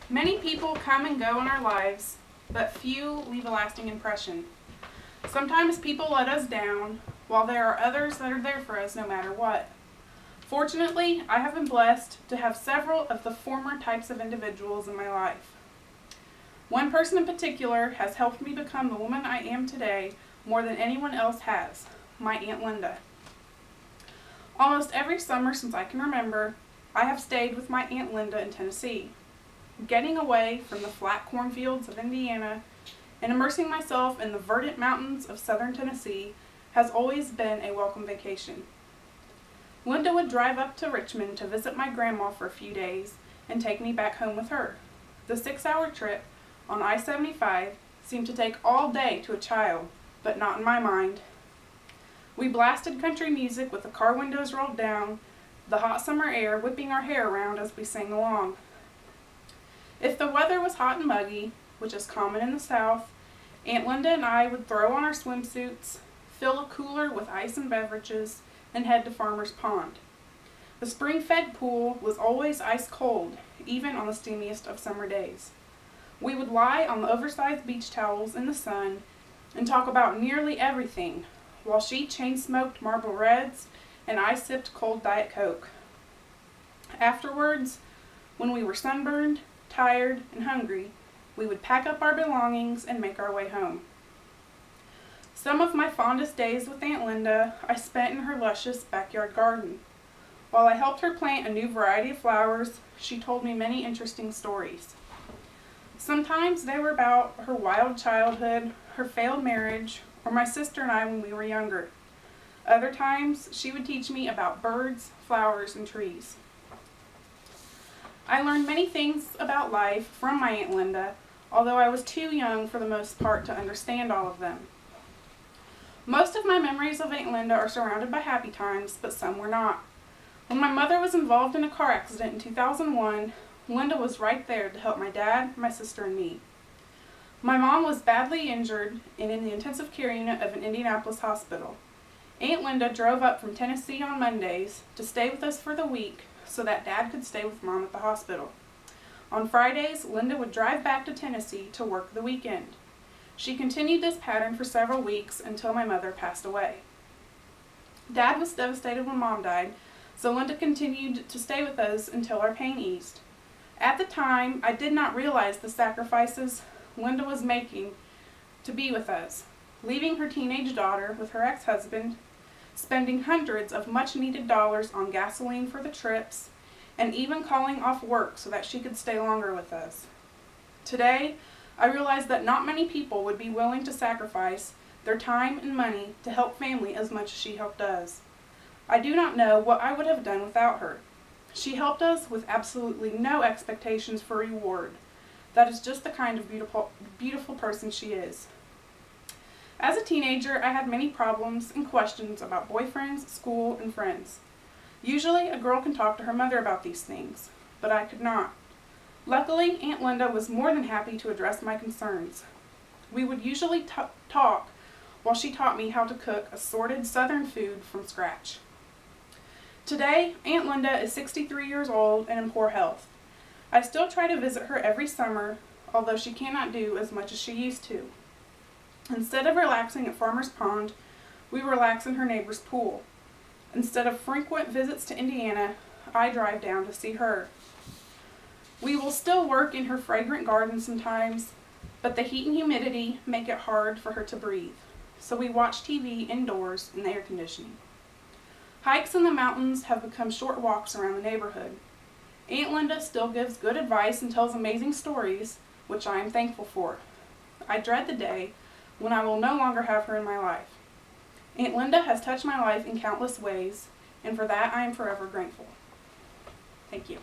Many people come and go in our lives, but few leave a lasting impression. Sometimes people let us down, while there are others that are there for us no matter what. Fortunately, I have been blessed to have several of the former types of individuals in my life. One person in particular has helped me become the woman I am today more than anyone else has, my Aunt Linda. Almost every summer since I can remember, I have stayed with my Aunt Linda in Tennessee. Getting away from the flat cornfields of Indiana and immersing myself in the verdant mountains of southern Tennessee has always been a welcome vacation. Linda would drive up to Richmond to visit my grandma for a few days and take me back home with her. The 6-hour trip on I-75 seemed to take all day to a child, but not in my mind. We blasted country music with the car windows rolled down, the hot summer air whipping our hair around as we sang along. If the weather was hot and muggy, which is common in the South, Aunt Linda and I would throw on our swimsuits, fill a cooler with ice and beverages, and head to Farmer's Pond. The spring-fed pool was always ice cold, even on the steamiest of summer days. We would lie on the oversized beach towels in the sun and talk about nearly everything, while she chain-smoked Marlboro Reds and I sipped cold Diet Coke. Afterwards, when we were sunburned, tired, and hungry, we would pack up our belongings and make our way home. Some of my fondest days with Aunt Linda I spent in her luscious backyard garden. While I helped her plant a new variety of flowers, she told me many interesting stories. Sometimes they were about her wild childhood, her failed marriage, or my sister and I when we were younger. Other times, she would teach me about birds, flowers, and trees. I learned many things about life from my Aunt Linda, although I was too young for the most part to understand all of them. Most of my memories of Aunt Linda are surrounded by happy times, but some were not. When my mother was involved in a car accident in 2001, Linda was right there to help my dad, my sister, and me. My mom was badly injured and in the intensive care unit of an Indianapolis hospital. Aunt Linda drove up from Tennessee on Mondays to stay with us for the week so that Dad could stay with Mom at the hospital. On Fridays, Linda would drive back to Tennessee to work the weekend. She continued this pattern for several weeks until my mother passed away. Dad was devastated when Mom died, so Linda continued to stay with us until our pain eased. At the time, I did not realize the sacrifices Linda was making to be with us, leaving her teenage daughter with her ex-husband, spending hundreds of much-needed dollars on gasoline for the trips, and even calling off work so that she could stay longer with us. Today, I realize that not many people would be willing to sacrifice their time and money to help family as much as she helped us. I do not know what I would have done without her. She helped us with absolutely no expectations for reward. That is just the kind of beautiful person she is. As a teenager, I had many problems and questions about boyfriends, school, and friends. Usually, a girl can talk to her mother about these things, but I could not. Luckily, Aunt Linda was more than happy to address my concerns. We would usually talk while she taught me how to cook assorted Southern food from scratch. Today, Aunt Linda is 63 years old and in poor health. I still try to visit her every summer, although she cannot do as much as she used to. Instead of relaxing at Farmer's Pond, we relax in her neighbor's pool. Instead of frequent visits to Indiana, I drive down to see her. We will still work in her fragrant garden sometimes, but the heat and humidity make it hard for her to breathe, so we watch TV indoors in the air conditioning. Hikes in the mountains have become short walks around the neighborhood. Aunt Linda still gives good advice and tells amazing stories, which I am thankful for. I dread the day when I will no longer have her in my life. Aunt Linda has touched my life in countless ways, and for that I am forever grateful. Thank you.